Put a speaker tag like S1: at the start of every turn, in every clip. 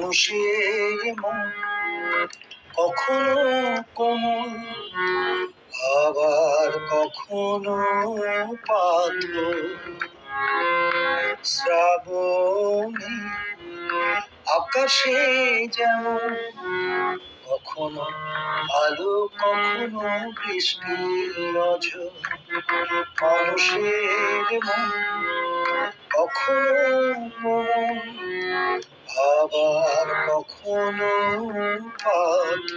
S1: মানুষের মন কখনো কোমল, আবার কখনো পাথর। শ্রাবণী আকাশে যেমন কখনো আলো কখনো বৃষ্টি নজর। মানুষের মন কখনো কোমল, আবার কখনো পাথর।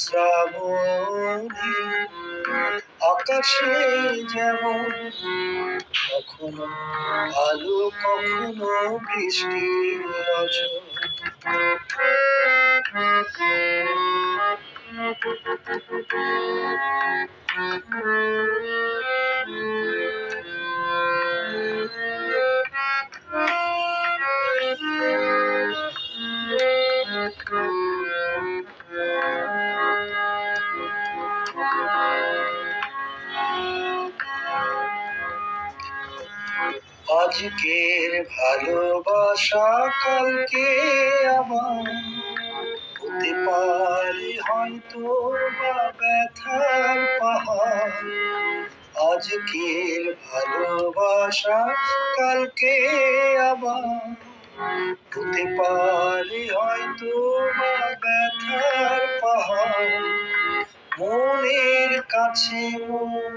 S1: শ্রাবণী আকাশে যেমন কখনো আলো কখনো বৃষ্টি নজর। আজকের ভালোবাসা কালকে আবার হতে পারে হয়তো বা ব্যথার পাহাড়। আজকের ভালোবাসা কালকে আবার হতে পারে হয়তো বা ব্যথার পাহাড়। মনের কাছে মন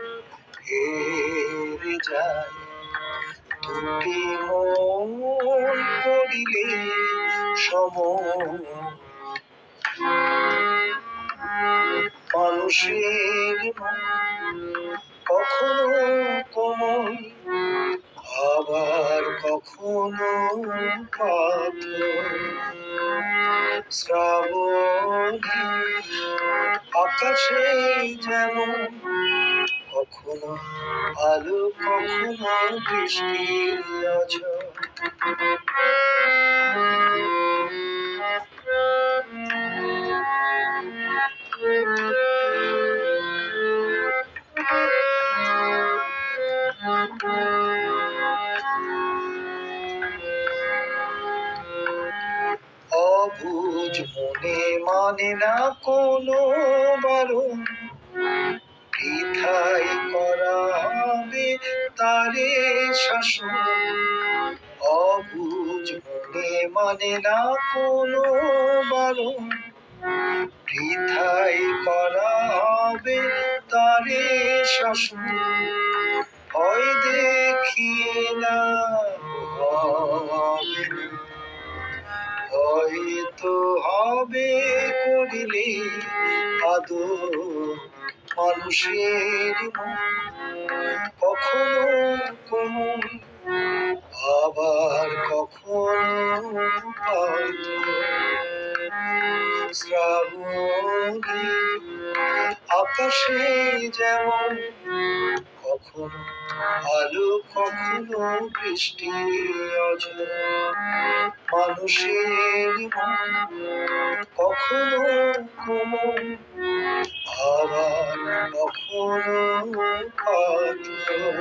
S1: হেরে যায়, দুটি মন করিলে সম। মানুষের মন কখনো কোমল, আবার কখনো পাথর। শ্রাবণী আকাশে যেমন কখনো আলো কখনো বৃষ্টি নজর। অবুঝ মনে মানে না কোনো বারণ, বৃথাই করা হবে তারে শাসন। অবুঝ মনে মানে না কোনো বারণ, বৃথাই করা হবে তারে শাসন। ভয় দেখিয়ে না হবে না, হয়তো হবে করিলে আদর। মানুষের কখনো কোমল, আবার কখনো পাথর। শ্রাবণী আকাশে যেমন কখনো আলো কখনো বৃষ্টি নজর। মানুষের মন কখনো কোমল, আবার কখনো পাথর।